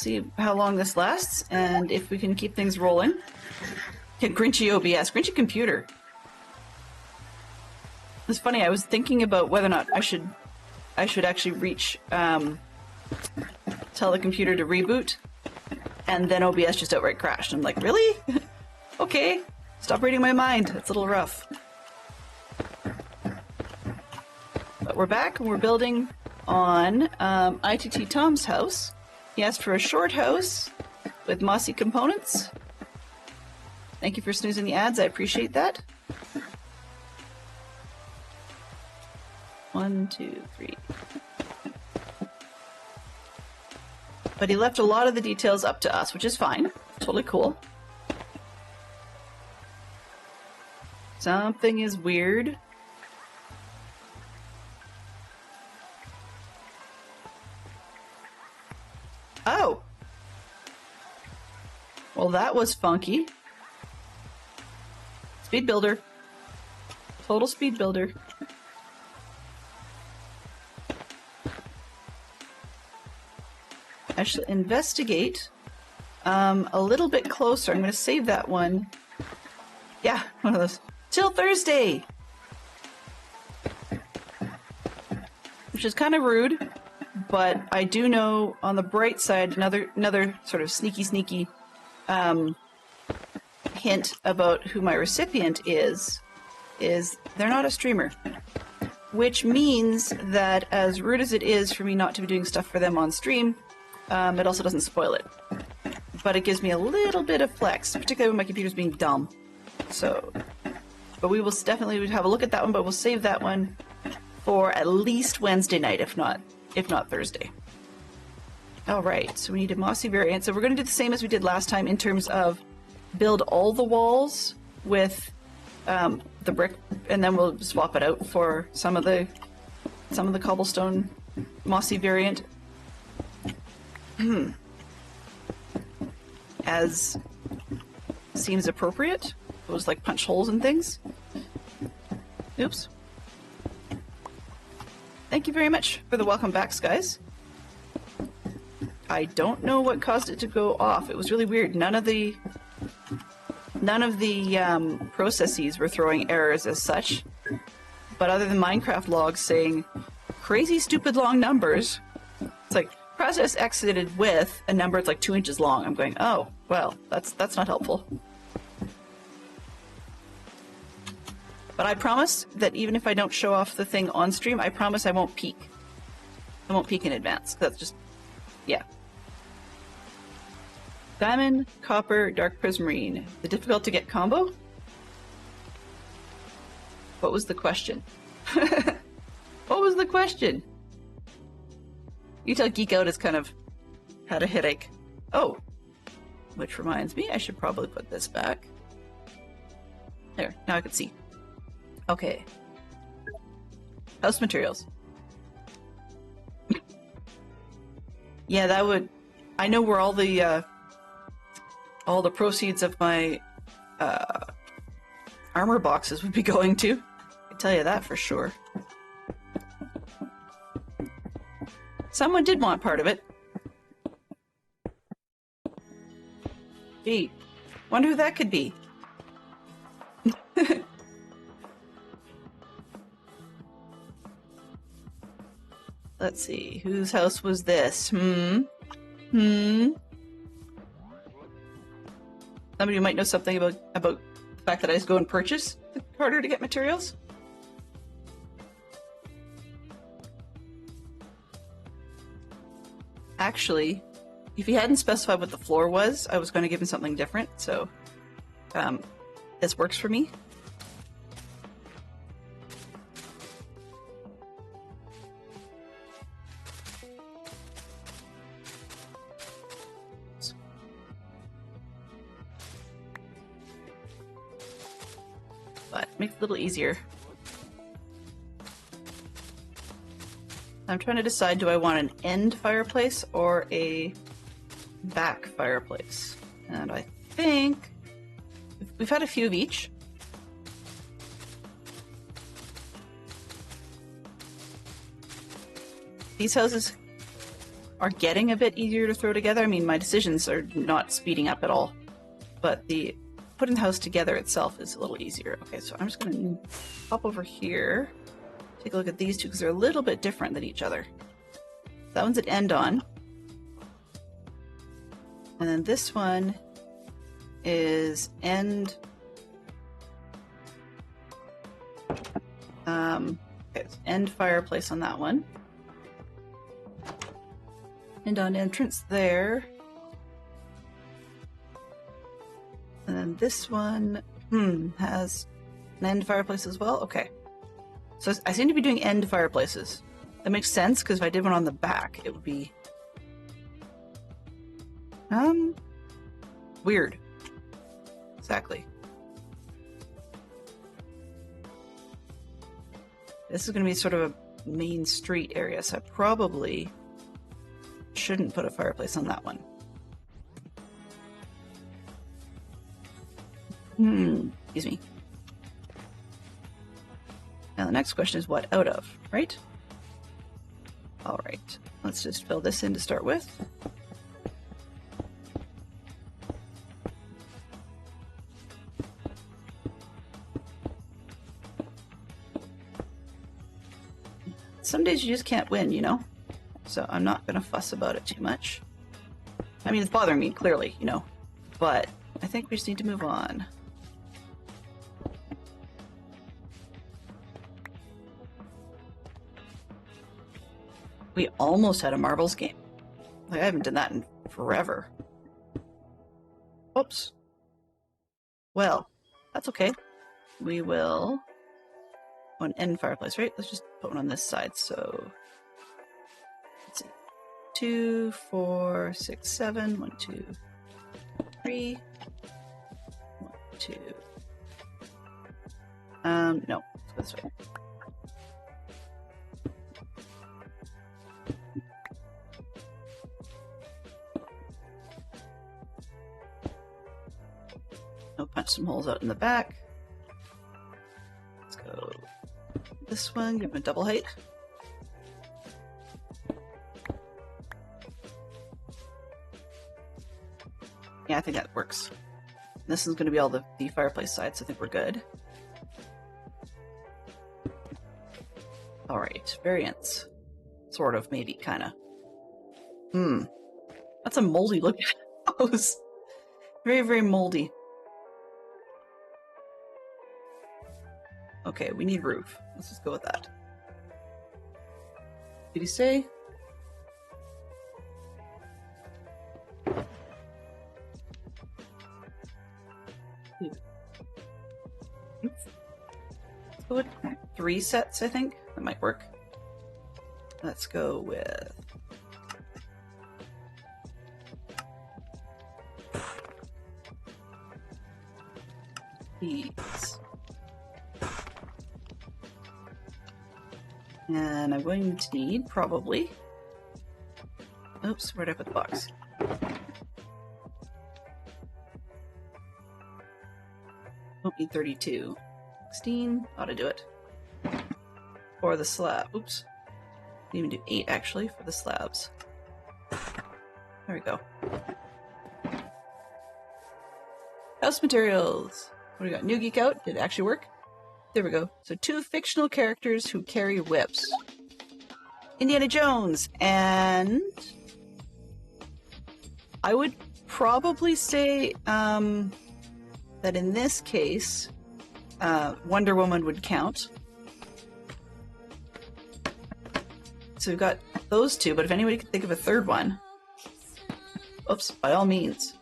see how long this lasts and if we can keep things rolling. Grinchy OBS, Grinchy computer. It's funny, I was thinking about whether or not I should actually tell the computer to reboot, and then OBS just outright crashed. I'm like, really? Okay, stop reading my mind. It's a little rough. But we're back and we're building on ITT Tom's house. He asked for a short house with mossy components. Thank you for snoozing the ads, I appreciate that. 1, 2, 3. But he left a lot of the details up to us, which is fine. Totally cool. Something is weird. Oh! Well, that was funky. Speed builder. Total speed builder. I should investigate a little bit closer. I'm going to save that one. Yeah, one of those. Till Thursday! Which is kind of rude, but I do know on the bright side, another sort of sneaky hint about who my recipient is they're not a streamer. Which means that as rude as it is for me not to be doing stuff for them on stream, it also doesn't spoil it. But it gives me a little bit of flex, particularly when my computer's being dumb. So, but we will definitely have a look at that one, but we'll save that one for at least Wednesday night, if not Thursday. All right, so we need a mossy variant. So we're going to do the same as we did last time in terms of build all the walls with the brick, and then we'll swap it out for some of the cobblestone mossy variant. As seems appropriate. Those like punch holes and things. Oops. Thank you very much for the welcome backs, guys. I don't know what caused it to go off. It was really weird. None of the processes were throwing errors as such, but other than Minecraft logs saying crazy stupid long numbers, it's like process exited with a number that's like 2 inches long. I'm going, oh well, that's not helpful. But I promise that even if I don't show off the thing on stream, I promise I won't peek. I won't peek in advance. That's just, yeah. Diamond, copper, dark prismarine. The difficult to get combo? What was the question? What was the question? You tell Geek Out has kind of had a headache. Oh, which reminds me, I should probably put this back. There, now I can see. Okay. House materials. Yeah, that would... I know where all the proceeds of my armor boxes would be going to. I can tell you that for sure. Someone did want part of it. Gee, wonder who that could be. Let's see, whose house was this? Somebody who might know something about the fact that I just go and purchase harder to get materials? Actually, if he hadn't specified what the floor was, I was going to give him something different, so this works for me. But makes it a little easier. I'm trying to decide, do I want an end fireplace or a back fireplace? And I think we've had a few of each. These houses are getting a bit easier to throw together. I mean, my decisions are not speeding up at all, but the putting the house together itself is a little easier. Okay, so I'm just going to hop over here, take a look at these two because they're a little bit different than each other. That one's at end on, and then this one is end. Okay, it's end fireplace on that one. End on entrance there. And then this one has an end fireplace as well. Okay. So I seem to be doing end fireplaces. That makes sense, because if I did one on the back, it would be weird. Exactly. This is going to be sort of a main street area, so I probably shouldn't put a fireplace on that one. Excuse me. Now the next question is what out of, right? All right, let's just fill this in to start with. Some days you just can't win, you know? So I'm not going to fuss about it too much. I mean, it's bothering me, clearly, you know. But I think we just need to move on. We almost had a marbles game. Like, I haven't done that in forever. Oops. Well, that's okay. We will... One end fireplace, right? Let's just put one on this side, so... Let's see. 2, 4, 6, 7. 1, 2, 3. 1, 2. No. Let's go this way. I'll punch some holes out in the back. Let's go this one, give him a double height. Yeah, I think that works. This is going to be all the fireplace sides, so I think we're good. Alright, variants. Sort of, maybe, kinda. That's a moldy looking house. Very, very moldy. Okay, we need roof. Let's just go with that. Did he say? Let's go with 3 sets, I think. That might work. Let's go with... these. And I'm going to need, probably... Oops, where'd I put the box? Don't need 32. 16, ought to do it. For the slab, oops. Didn't even do 8, actually, for the slabs. There we go. House materials. What do we got? New Geek Out. Did it actually work? There we go. So 2 fictional characters who carry whips. Indiana Jones and... I would probably say that in this case, Wonder Woman would count. So we've got those 2, but if anybody can think of a third one, oops, by all means.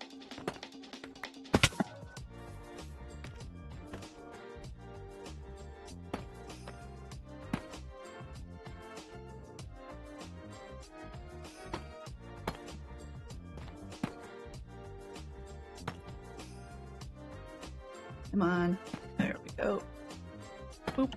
Come on. There we go. Boop.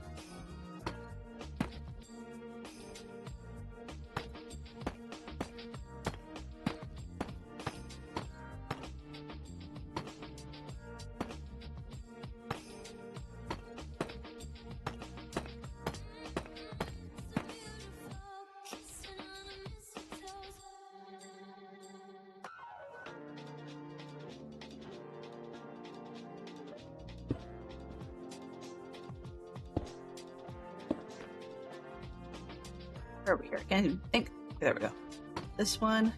Where are we here? I can't even think. Okay, there we go. This one.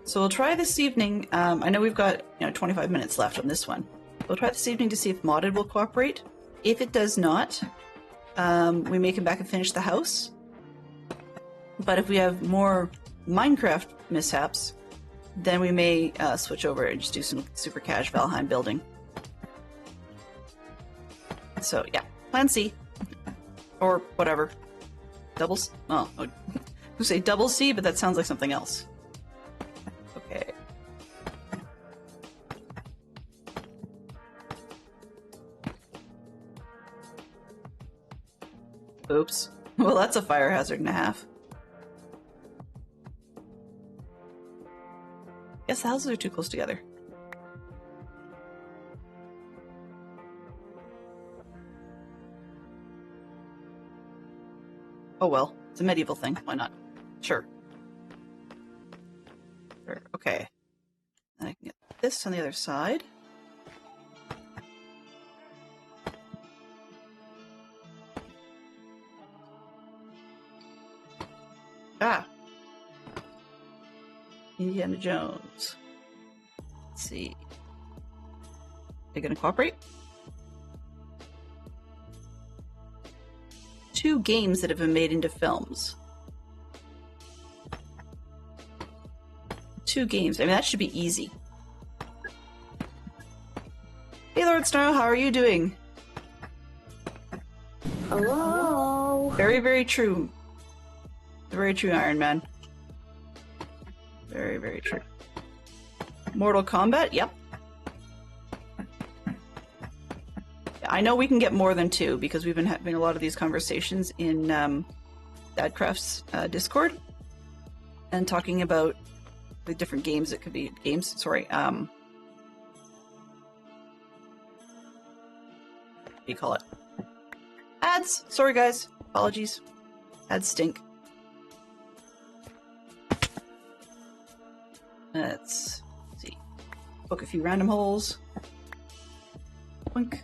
So we'll try this evening. I know we've got 25 minutes left on this one. We'll try this evening to see if Modded will cooperate. If it does not, we may come back and finish the house. But if we have more Minecraft mishaps, then we may switch over and just do some super cash Valheim building. So yeah, plan C. Or whatever. Doubles? Oh, I would say double C, but that sounds like something else. Okay. Oops. Well, that's a fire hazard and a half. Guess the houses are too close together. Oh well, it's a medieval thing. Why not? Sure. Okay. And I can get this on the other side. Ah! Indiana Jones. Let's see. Are they gonna cooperate? 2 games that have been made into films. 2 games. I mean, that should be easy. Hey, Lord Snow, how are you doing? Hello. Very, very true. Very true, Iron Man. Very, very true. Mortal Kombat? Yep. I know we can get more than 2 because we've been having a lot of these conversations in Dadcraft's Discord and talking about the different games that could be sorry. What do you call it? Ads! Sorry guys. Apologies. Ads stink. Let's see. Book a few random holes. Boink.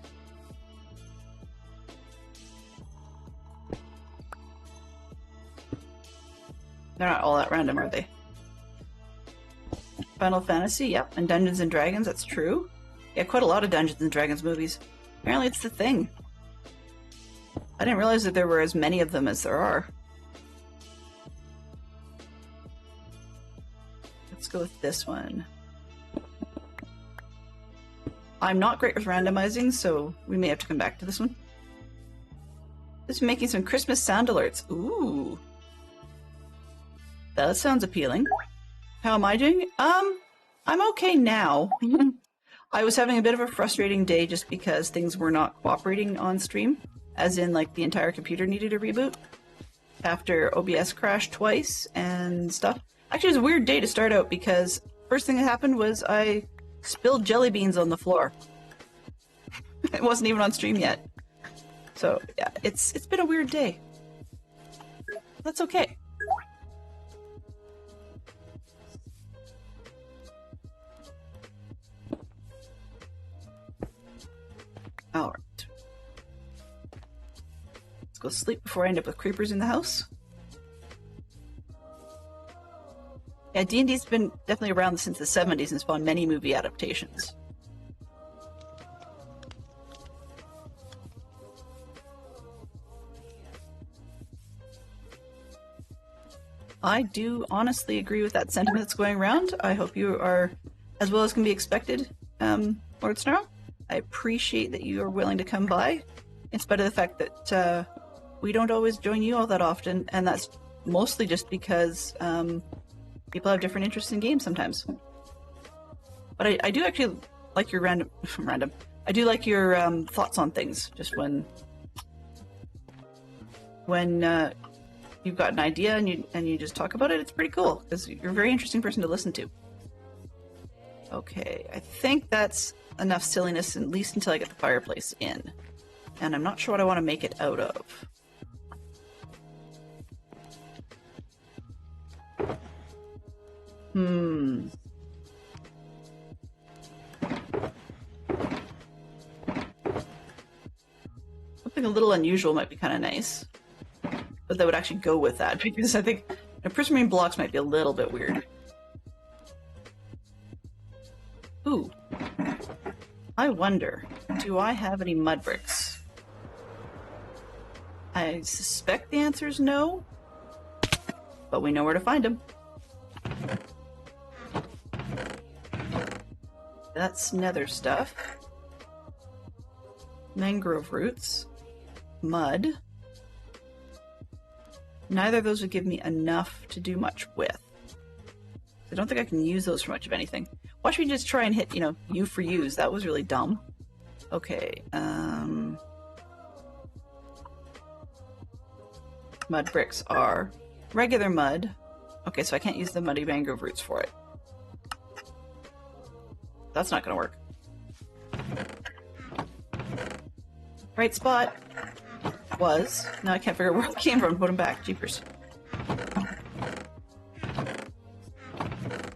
They're not all that random, are they? Final Fantasy, yep. And Dungeons and Dragons, that's true. Yeah, quite a lot of Dungeons and Dragons movies. Apparently it's the thing. I didn't realize that there were as many of them as there are. Let's go with this one. I'm not great with randomizing, so we may have to come back to this one. Just making some Christmas sound alerts. Ooh. That sounds appealing. How am I doing? I'm okay now. I was having a bit of a frustrating day just because things were not cooperating on stream, as in like the entire computer needed a reboot after OBS crashed twice and stuff. Actually, it was a weird day to start out because first thing that happened was I spilled jelly beans on the floor. It wasn't even on stream yet. So yeah, it's been a weird day. That's okay. Alright. Let's go sleep before I end up with creepers in the house. Yeah, D&D's been definitely around since the 70s and spawned many movie adaptations. I do honestly agree with that sentiment that's going around. I hope you are as well as can be expected, Lord Snarl. I appreciate that you are willing to come by, in spite of the fact that we don't always join you all that often, and that's mostly just because people have different interests in games sometimes. But I do actually like your random. I do like your thoughts on things. Just when you've got an idea and you just talk about it, it's pretty cool because you're a very interesting person to listen to. Okay, I think that's enough silliness, at least until I get the fireplace in. And I'm not sure what I want to make it out of. something a little unusual might be kind of nice. But that would actually go with that, because I think prismarine blocks might be a little bit weird. Ooh. I wonder, do I have any mud bricks? I suspect the answer is no, but we know where to find them. That's nether stuff. Mangrove roots. Mud. Neither of those would give me enough to do much with. I don't think I can use those for much of anything. Watch me just try and hit, U for use. That was really dumb. Okay, mud bricks are regular mud. Okay, so I can't use the muddy mangrove roots for it. That's not gonna work. Right spot was. Now I can't figure out where it came from. Put them back. Jeepers.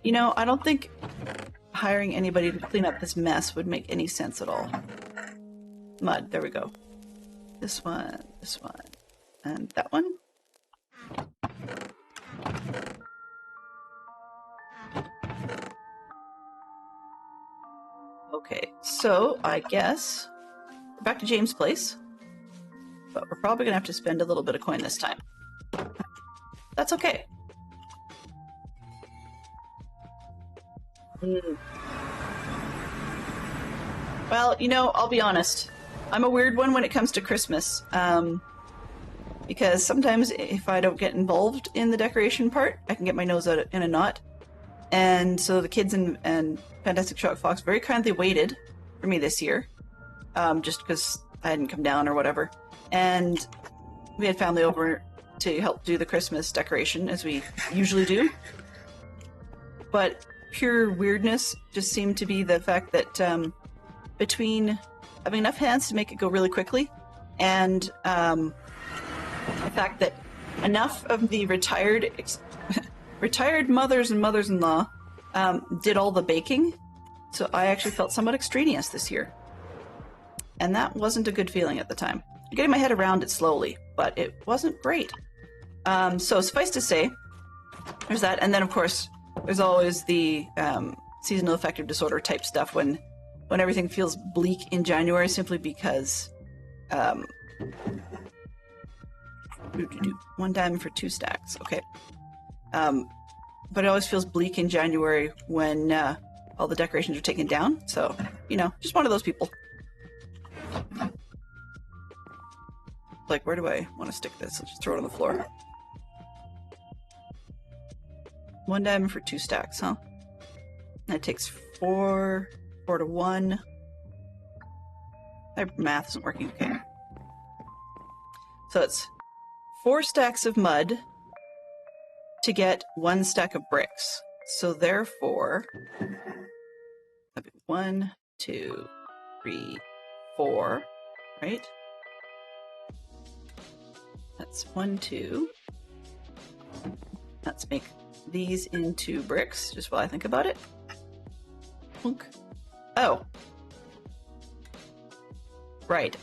I don't think hiring anybody to clean up this mess would make any sense at all. Mud. There we go. This one, and that one. Okay, so I guess we're back to James' place, but we're probably gonna have to spend a little bit of coin this time. That's okay. Well, I'll be honest. I'm a weird one when it comes to Christmas, because sometimes if I don't get involved in the decoration part, I can get my nose out in a knot. And so the kids and Fantastic Shock Fox very kindly waited for me this year, just because I hadn't come down or whatever. And we had family over to help do the Christmas decoration, as we usually do. But pure weirdness just seemed to be the fact that between having enough hands to make it go really quickly and the fact that enough of the retired mothers and mothers-in-law did all the baking, so I actually felt somewhat extraneous this year. And that wasn't a good feeling at the time. I'm getting my head around it slowly, but it wasn't great. So suffice to say, there's that, and then of course there's always the seasonal affective disorder type stuff when everything feels bleak in January, simply because 1 diamond for 2 stacks. Okay. But it always feels bleak in January when all the decorations are taken down. So, just one of those people. Like, where do I want to stick this? Let's just throw it on the floor. 1 diamond for 2 stacks, huh? That takes 4 to 1. My math isn't working. Okay. So it's 4 stacks of mud to get 1 stack of bricks. So therefore, 1, 2, 3, 4, right? That's 1, 2. Let's make these into bricks, just while I think about it. Plunk. Oh. Right.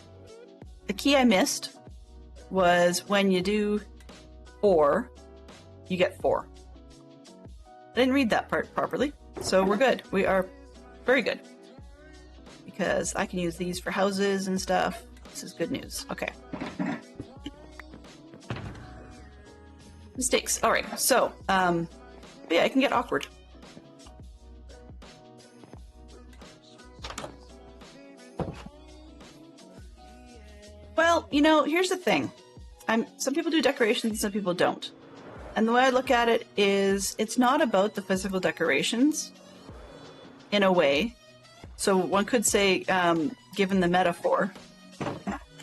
The key I missed was when you do 4, you get 4. I didn't read that part properly, so we're good. We are very good. Because I can use these for houses and stuff. This is good news. Okay. Mistakes. All right. So, yeah, it can get awkward. Well, here's the thing. Some people do decorations, some people don't. And the way I look at it is, it's not about the physical decorations, in a way. So one could say, given the metaphor,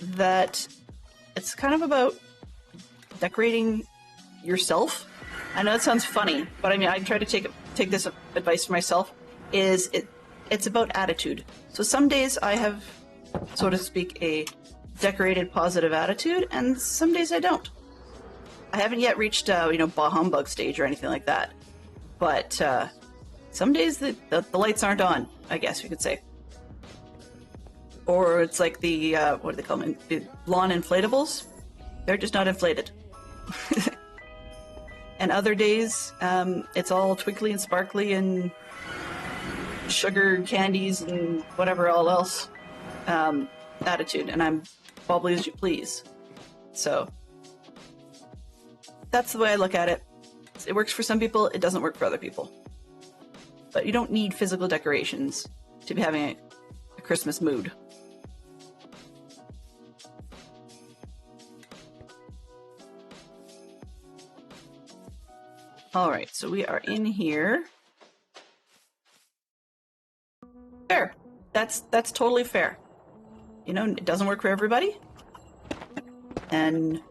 that it's kind of about decorating yourself. I know it sounds funny, but I try to take this advice for myself. It's about attitude. So some days I have, so to speak, a decorated positive attitude, and some days I don't. I haven't yet reached bah humbug stage or anything like that, but some days the lights aren't on, I guess you could say. or it's like the what do they call them? The lawn inflatables. They're just not inflated. And other days, it's all twinkly and sparkly and sugar candies and whatever all else attitude, and I'm bubbly as you please. So that's the way I look at it. It works for some people, it doesn't work for other people. But you don't need physical decorations to be having a Christmas mood. All right, so we are in here. Fair. That's totally fair. You know, it doesn't work for everybody, and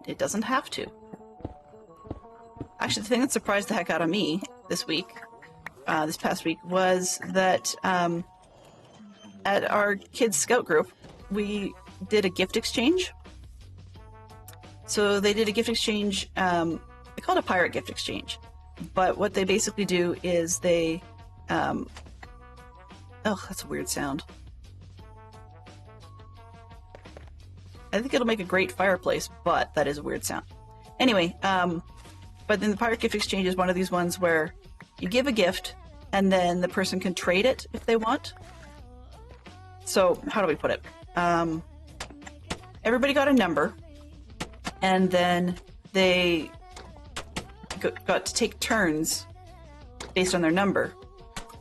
it doesn't have to. Actually, the thing that surprised the heck out of me this past week, was that at our kids' scout group, we did a gift exchange. So they did a gift exchange. They call it a pirate gift exchange, but what they basically do is they oh, that's a weird sound. I think it'll make a great fireplace, but that is a weird sound. Anyway, but then the pirate gift exchange is one of these ones where you give a gift and then the person can trade it if they want. So how do we put it? Everybody got a number, and then they got to take turns based on their number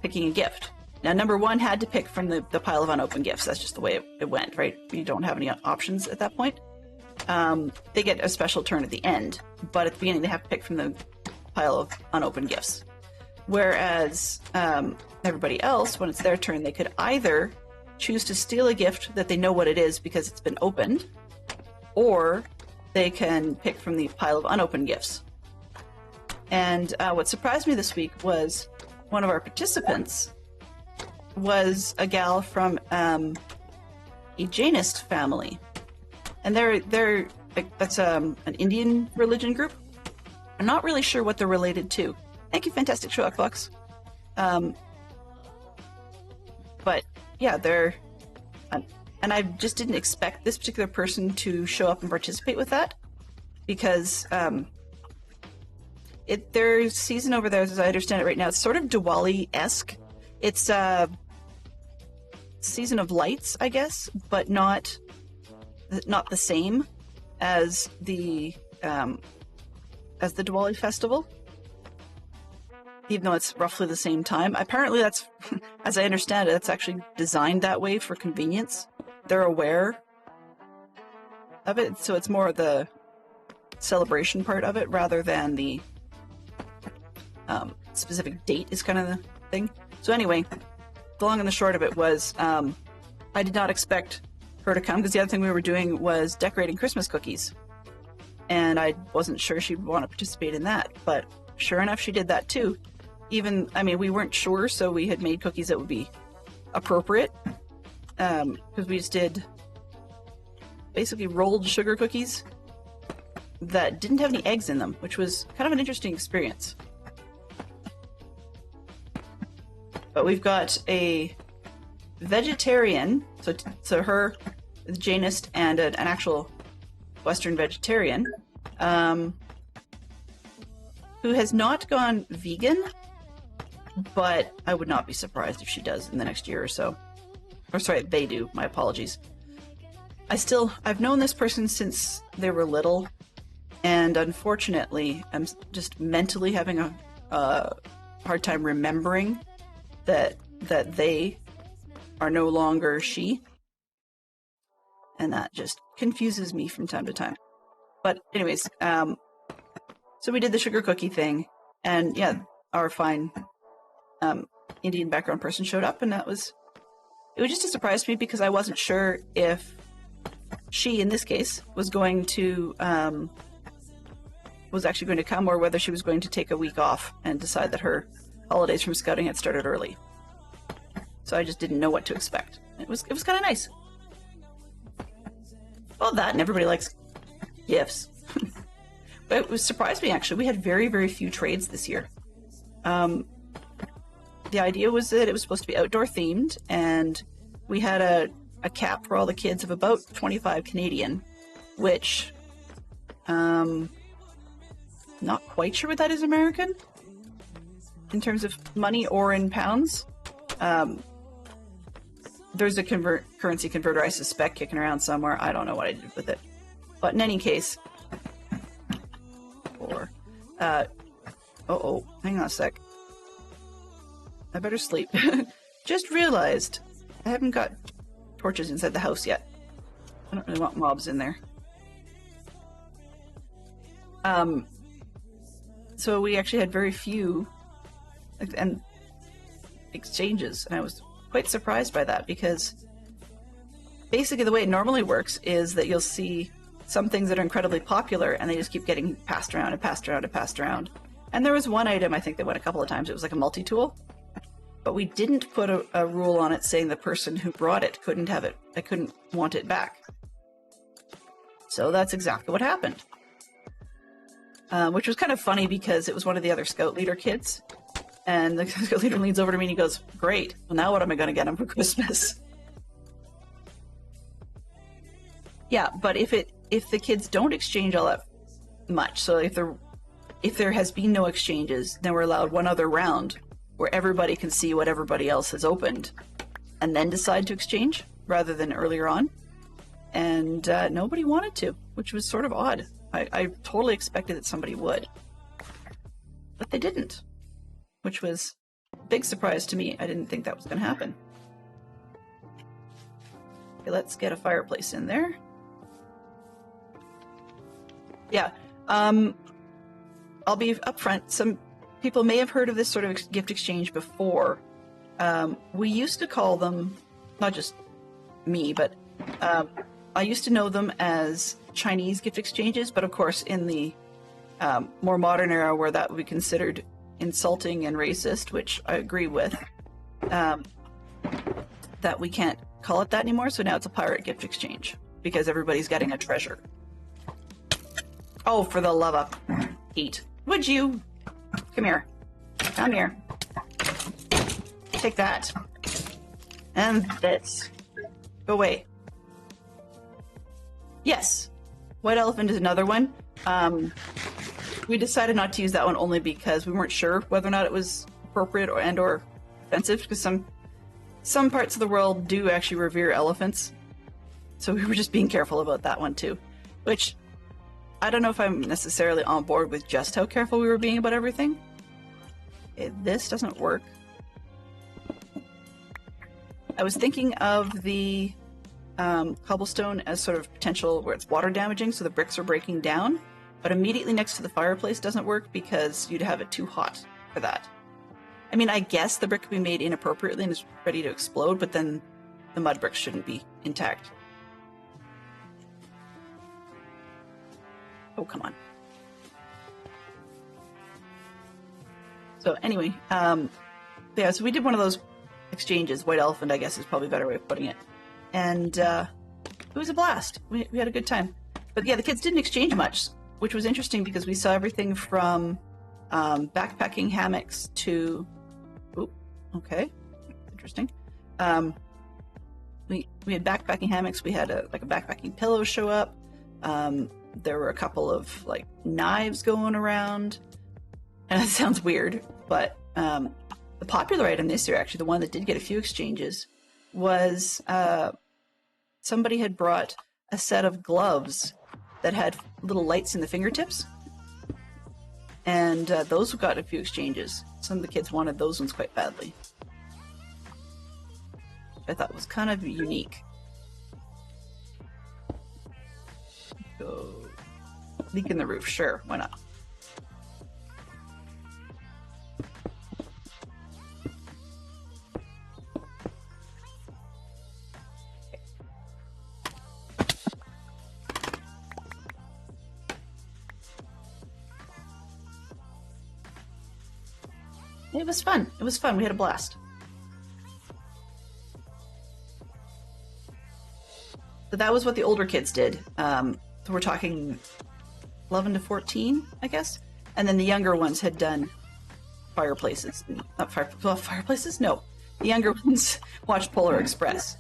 picking a gift. Now, number one had to pick from the pile of unopened gifts. That's just the way it went, right? You don't have any options at that point. They get a special turn at the end, but at the beginning they have to pick from the pile of unopened gifts. Whereas everybody else, when it's their turn, they could either choose to steal a gift that they know what it is because it's been opened, or they can pick from the pile of unopened gifts. And what surprised me this week was one of our participants was a gal from a Jainist family, and that's an Indian religion group. I'm not really sure what they're related to. Thank you, Fantastic Sherlock Fox. But yeah, they're, and I just didn't expect this particular person to show up and participate with that, because their season over there, as I understand it right now, it's sort of Diwali-esque. It's season of lights, I guess, but not the same as the Diwali festival, even though it's roughly the same time. Apparently that's, as I understand it, it's actually designed that way for convenience. They're aware of it, so it's more the celebration part of it rather than the specific date is kind of the thing. So anyway, the long and the short of it was, I did not expect her to come, because the other thing we were doing was decorating Christmas cookies, and I wasn't sure she'd want to participate in that, but sure enough, she did that too. We weren't sure, so we had made cookies that would be appropriate, because we just did basically rolled sugar cookies that didn't have any eggs in them, which was kind of an interesting experience. But we've got a vegetarian, so her, the Jainist, and an actual Western vegetarian, who has not gone vegan, but I would not be surprised if she does in the next year or so. Or sorry, they do, my apologies. I've known this person since they were little, and unfortunately, I'm just mentally having a hard time remembering that they are no longer she, and that just confuses me from time to time. But anyways, so we did the sugar cookie thing, and yeah, our fine Indian background person showed up, and it was just a surprise to me, because I wasn't sure if she, in this case, was actually going to come, or whether she was going to take a week off and decide that her holidays from scouting had started early. So I just didn't know what to expect. It was kind of nice. Well, that, and everybody likes gifts. But it surprised me, actually. We had very, very few trades this year. The idea was that it was supposed to be outdoor themed, and we had a cap for all the kids of about 25 Canadian, which, not quite sure what that is American in terms of money or in pounds. There's a currency converter, I suspect, kicking around somewhere. I don't know what I did with it. But in any case, uh-oh, hang on a sec. I better sleep. Just realized I haven't got torches inside the house yet. I don't really want mobs in there. So we actually had very few and exchanges, and I was quite surprised by that, because basically the way it normally works is that you'll see some things that are incredibly popular and they just keep getting passed around and passed around and passed around. And there was one item I think that went a couple of times. It was like a multi-tool, but we didn't put a rule on it saying the person who brought it couldn't have it. I couldn't want it back. So that's exactly what happened. Which was kind of funny because it was one of the other scout leader kids. And the scout leader leans over to me and he goes, "Great, well now what am I going to get him for Christmas?" Yeah, but if the kids don't exchange all that much, so if there has been no exchanges, then we're allowed one other round where everybody can see what everybody else has opened and then decide to exchange rather than earlier on. And nobody wanted to, which was sort of odd. I totally expected that somebody would, but they didn't, which was a big surprise to me. I didn't think that was going to happen. Okay, let's get a fireplace in there. Yeah, I'll be upfront. Some people may have heard of this sort of gift exchange before. We used to call them, not just me, but I used to know them as Chinese gift exchanges, but of course in the more modern era where that would be considered insulting and racist, which I agree with, that we can't call it that anymore. So now it's a pirate gift exchange because everybody's getting a treasure. Oh, for the love of Pete, would you come here? Come here. Take that. And this. Go away. Yes. White elephant is another one. We decided not to use that one only because we weren't sure whether or not it was appropriate or offensive, because some parts of the world do actually revere elephants. So we were just being careful about that one too, which I don't know if I'm necessarily on board with just how careful we were being about everything. This doesn't work. I was thinking of the cobblestone as sort of potential where it's water damaging, so the bricks are breaking down, but immediately next to the fireplace doesn't work because you'd have it too hot for that. I mean, I guess the brick could be made inappropriately and is ready to explode, but then the mud bricks shouldn't be intact. Oh, come on. So anyway, yeah, so we did one of those exchanges. White elephant, I guess, is probably a better way of putting it. And it was a blast. We had a good time. But yeah, the kids didn't exchange much, which was interesting because we saw everything from backpacking hammocks to... Ooh, okay. Interesting. We had backpacking hammocks. We had a backpacking pillow show up. There were a couple of like knives going around, and that sounds weird, but the popular item this year, actually the one that did get a few exchanges, was somebody had brought a set of gloves that had little lights in the fingertips, and those got a few exchanges. Some of the kids wanted those ones quite badly. I thought was kind of unique. Go leak in the roof, sure, why not? It was fun. It was fun. We had a blast. So that was what the older kids did. So we're talking 11 to 14, I guess. And then the younger ones had done fireplaces. Not fireplaces? No. The younger ones watched Polar Express.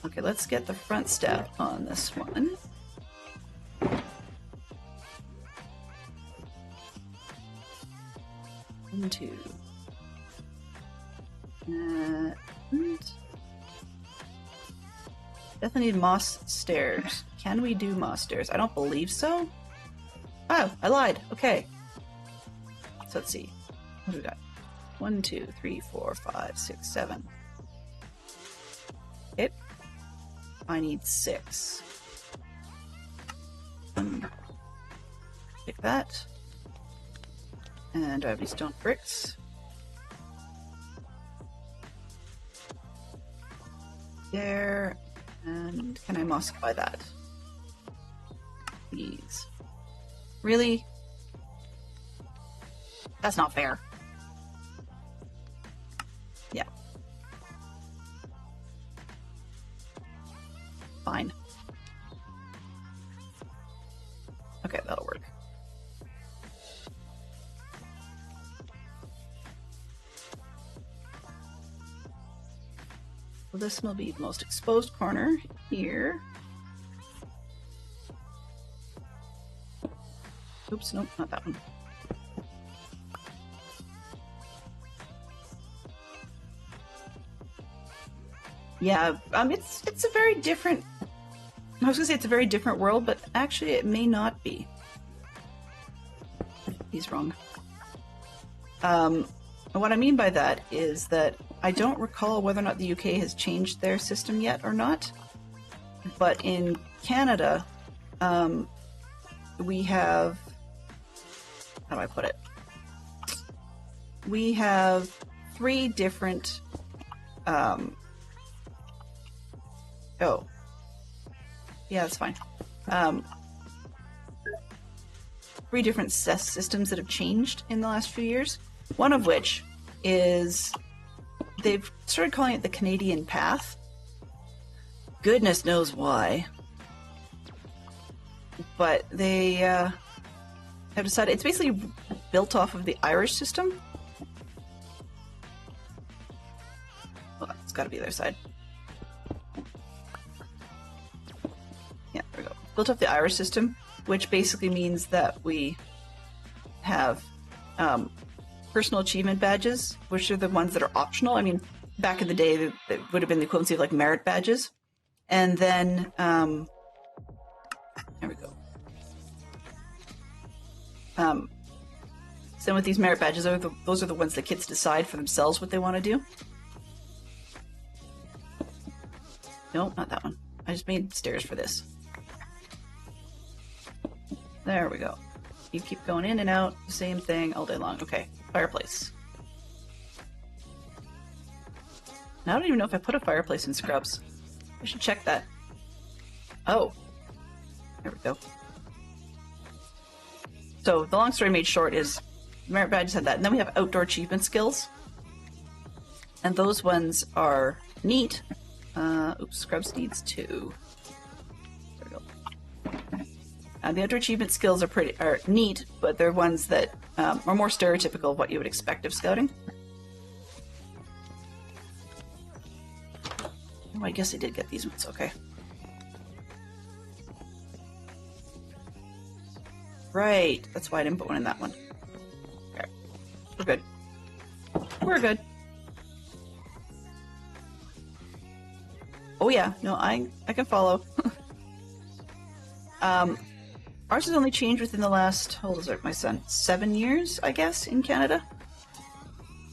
Okay, let's get the front step on this one. One, two. And definitely need moss stairs. Can we do moss stairs? I don't believe so. Oh, I lied. Okay. So let's see. What do we got? 1, 2, 3, 4, 5, 6, 7. Okay. I need 6. Take that. And I have these stone bricks. There. And can I mossify that? Please. Really? That's not fair. Yeah. Fine. Okay, that'll work. So this will be the most exposed corner here. Oops, nope, not that one. Yeah, it's a very different. I was gonna say it's a very different world, but actually it may not be. He's wrong. What I mean by that is that I don't recall whether or not the UK has changed their system yet or not. But in Canada, we have. How do I put it? We have 3 different. Oh. Yeah, that's fine. 3 different CES systems that have changed in the last few years. One of which is they've started calling it the Canadian Path. Goodness knows why. But they have decided it's basically built off of the Irish system. Well, it's got to be the other side. Yeah, there we go. Built off the Irish system, which basically means that we have personal achievement badges, which are the ones that are optional. I mean, back in the day, that would have been the equivalency of like merit badges. And then, there we go. So with these merit badges, those are the ones that kids decide for themselves what they want to do. No, not that one. I just made stairs for this. There we go. You keep going in and out, same thing all day long. Okay, fireplace. Now, I don't even know if I put a fireplace in Scrubs. I should check that. Oh. There we go. So, the long story made short is merit badges had that. And then we have outdoor achievement skills. And those ones are neat. Oops, Scrubs needs 2. There we go. The outdoor achievement skills are neat, but they're ones that are more stereotypical of what you would expect of scouting. Oh, I guess I did get these ones. Okay. Right. That's why I didn't put one in that one. Okay. We're good. We're good. Oh yeah. No, I can follow. Ours has only changed within the last, how old is it, my son? 7 years, I guess, in Canada.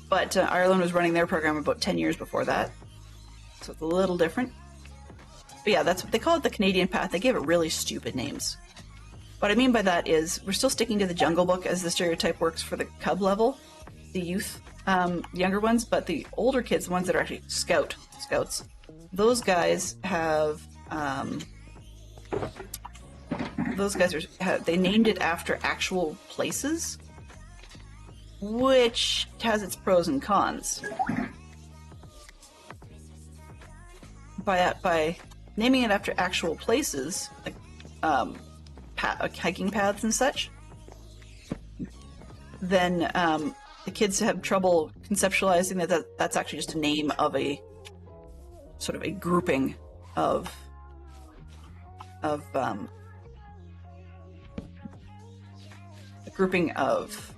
But Ireland was running their program about 10 years before that. So it's a little different. But yeah, that's what they call it, the Canadian Path. They gave it really stupid names. What I mean by that is we're still sticking to the Jungle Book as the stereotype works for the cub level, the youth, younger ones, but the older kids, the ones that are actually scouts, those guys have... those guys they named it after actual places, which has its pros and cons. By naming it after actual places, like hiking paths and such, then the kids have trouble conceptualizing that's actually just a name of a sort of a grouping of a grouping of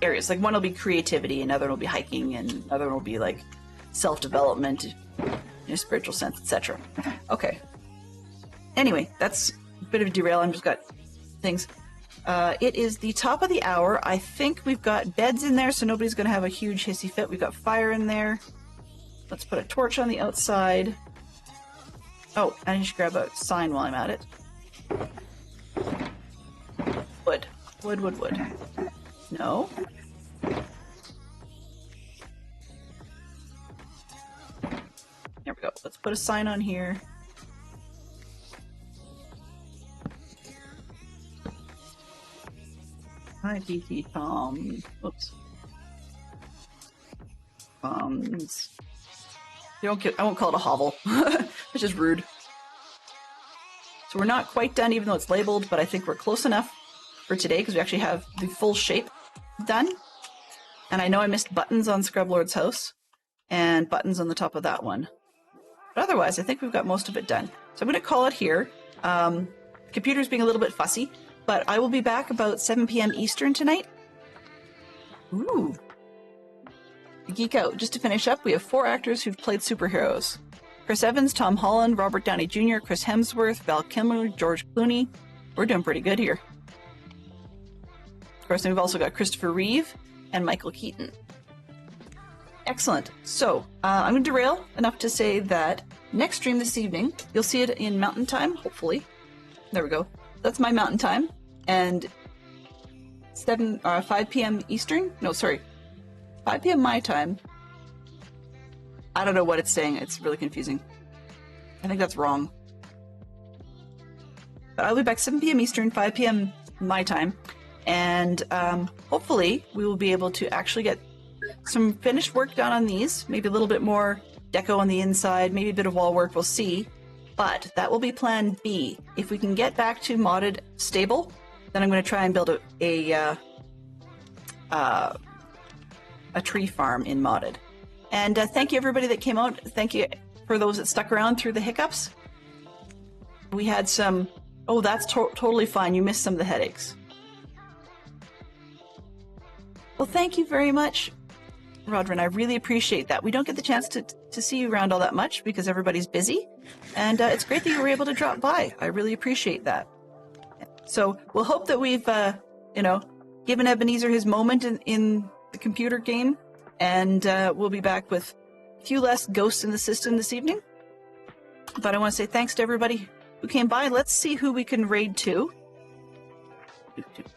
areas. Like one will be creativity, another will be hiking, and another will be like self-development in a spiritual sense, etc. Okay. Anyway, that's a bit of a derail. I've just got things. It is the top of the hour. I think we've got beds in there, so nobody's going to have a huge hissy fit. We've got fire in there. Let's put a torch on the outside. Oh, I need to grab a sign while I'm at it. Wood. Wood, wood, wood. No. There we go. Let's put a sign on here. Hi, DT Tom. Oops. I won't call it a hovel. It's just rude. So we're not quite done, even though it's labeled, but I think we're close enough for today because we actually have the full shape done. And I know I missed buttons on Scrublord's house and buttons on the top of that one. But otherwise, I think we've got most of it done. So I'm going to call it here. Computer's being a little bit fussy, but I will be back about 7 p.m. Eastern tonight. Ooh. Geek out. Just to finish up, we have 4 actors who've played superheroes. Chris Evans, Tom Holland, Robert Downey Jr., Chris Hemsworth, Val Kilmer, George Clooney. We're doing pretty good here. Of course, we've also got Christopher Reeve and Michael Keaton. Excellent. So, I'm going to derail enough to say that next stream this evening, you'll see it in Mountain Time, hopefully. There we go. That's my Mountain Time. And 5 p.m. Eastern? No, sorry. 5 p.m. my time. I don't know what it's saying. It's really confusing. I think that's wrong. But I'll be back 7 p.m. Eastern, 5 p.m. my time. And hopefully we will be able to actually get some finished work done on these. Maybe a little bit more deco on the inside, maybe a bit of wall work. We'll see. But that will be plan B. If we can get back to modded stable, then I'm going to try and build a tree farm in modded. And thank you everybody that came out. Thank you for those that stuck around through the hiccups. We had some... Oh, that's totally fine. You missed some of the headaches. Well, thank you very much, Rodrin. I really appreciate that. We don't get the chance to see you around all that much because everybody's busy. And it's great that you were able to drop by. I really appreciate that. So we'll hope that we've, given Ebenezer his moment in the computer game. And we'll be back with a few less ghosts in the system this evening. But I want to say thanks to everybody who came by. Let's see who we can raid to.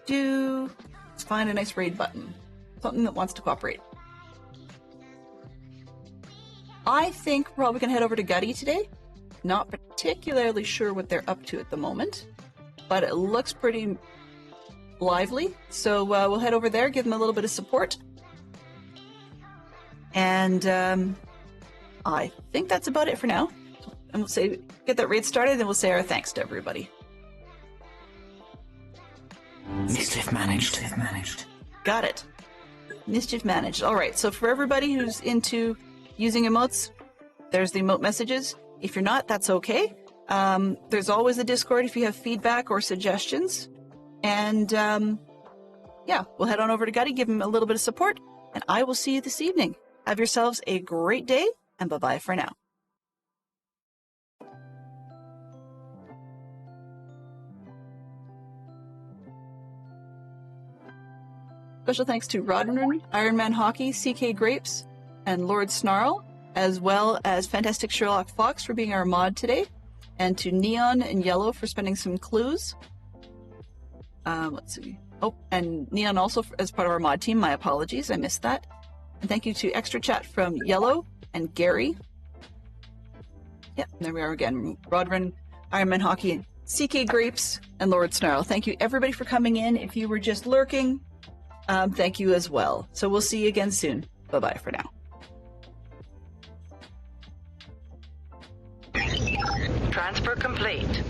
Let's find a nice raid button. Something that wants to cooperate. I think we're probably going to head over to Gutty today. Not particularly sure what they're up to at the moment. But it looks pretty lively. So we'll head over there, give them a little bit of support. And I think that's about it for now. And we'll say, get that raid started, and we'll say our thanks to everybody. Mischief managed. Got it. Mischief managed. All right, so for everybody who's into using emotes, there's the emote messages. If you're not, that's okay. There's always a Discord if you have feedback or suggestions. And yeah, we'll head on over to Gutty, give him a little bit of support, and I will see you this evening. Have yourselves a great day, and bye-bye for now. Special thanks to Rodman, Iron Man Hockey, CK Grapes, and Lord Snarl, as well as Fantastic Sherlock Fox for being our mod today, and to Neon and Yellow for spending some clues. Let's see. Oh, and Neon also as part of our mod team. My apologies, I missed that. And thank you to Extra Chat from Yellow and Gary. Yep, there we are again. Rodman, Iron Man Hockey, CK Grapes, and Lord Snarl. Thank you everybody for coming in. If you were just lurking, thank you as well. So we'll see you again soon. Bye-bye for now. Transfer complete.